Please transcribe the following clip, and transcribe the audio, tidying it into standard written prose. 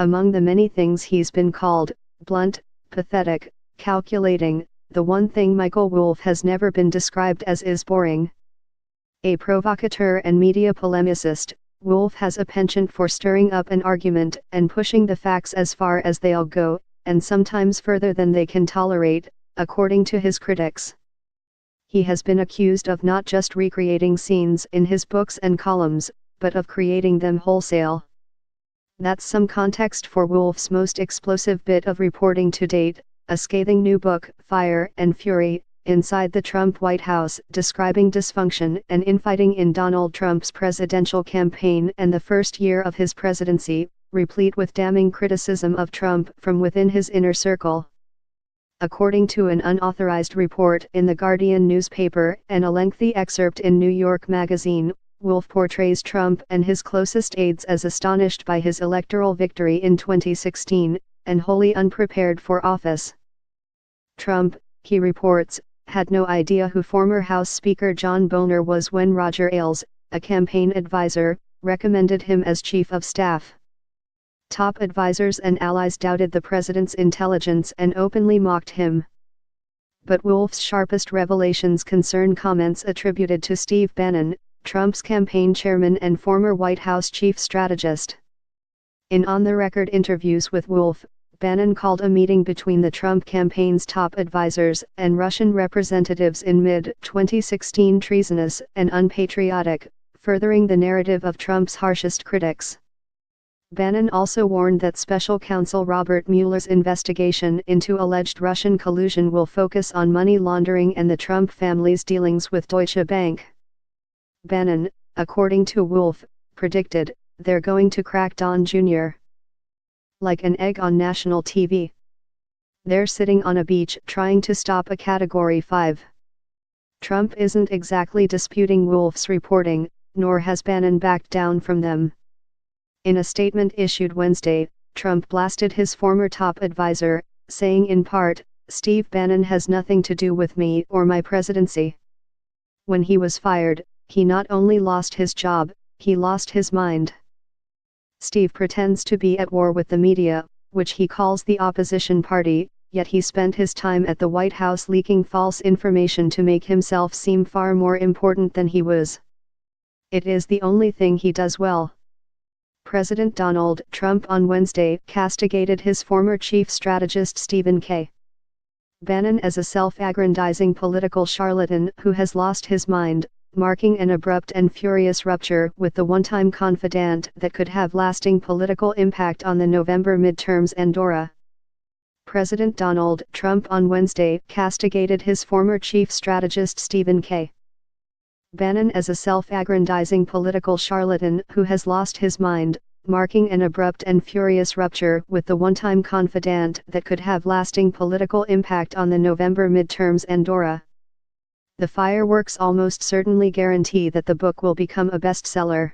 Among the many things he's been called, blunt, pathetic, calculating, the one thing Michael Wolff has never been described as is boring. A provocateur and media polemicist, Wolff has a penchant for stirring up an argument and pushing the facts as far as they'll go, and sometimes further than they can tolerate, according to his critics. He has been accused of not just recreating scenes in his books and columns, but of creating them wholesale. That's some context for Wolff's most explosive bit of reporting to date, a scathing new book, Fire and Fury, Inside the Trump White House, describing dysfunction and infighting in Donald Trump's presidential campaign and the first year of his presidency, replete with damning criticism of Trump from within his inner circle. According to an unauthorized report in the Guardian newspaper and a lengthy excerpt in New York Magazine, Wolff portrays Trump and his closest aides as astonished by his electoral victory in 2016, and wholly unprepared for office. Trump, he reports, had no idea who former House Speaker John Boehner was when Roger Ailes, a campaign advisor, recommended him as chief of staff. Top advisors and allies doubted the president's intelligence and openly mocked him. But Wolff's sharpest revelations concern comments attributed to Steve Bannon, Trump's campaign chairman and former White House chief strategist. In on-the-record interviews with Wolff, Bannon called a meeting between the Trump campaign's top advisors and Russian representatives in mid-2016 treasonous and unpatriotic, furthering the narrative of Trump's harshest critics. Bannon also warned that special counsel Robert Mueller's investigation into alleged Russian collusion will focus on money laundering and the Trump family's dealings with Deutsche Bank. Bannon, according to Wolff, predicted, "They're going to crack Don Jr. like an egg on national TV. They're sitting on a beach trying to stop a Category 5. Trump isn't exactly disputing Wolff's reporting, nor has Bannon backed down from them. In a statement issued Wednesday, Trump blasted his former top advisor, saying in part, "Steve Bannon has nothing to do with me or my presidency." When he was fired, he not only lost his job, he lost his mind. Steve pretends to be at war with the media, which he calls the opposition party, yet he spent his time at the White House leaking false information to make himself seem far more important than he was. It is the only thing he does well. President Donald Trump on Wednesday castigated his former chief strategist Stephen K. Bannon as a self-aggrandizing political charlatan who has lost his mind, marking an abrupt and furious rupture with the one-time confidant that could have lasting political impact on the November midterms. Andorra. President Donald Trump on Wednesday castigated his former chief strategist Stephen K. Bannon as a self-aggrandizing political charlatan who has lost his mind, marking an abrupt and furious rupture with the one-time confidant that could have lasting political impact on the November midterms. Andorra. The fireworks almost certainly guarantee that the book will become a bestseller.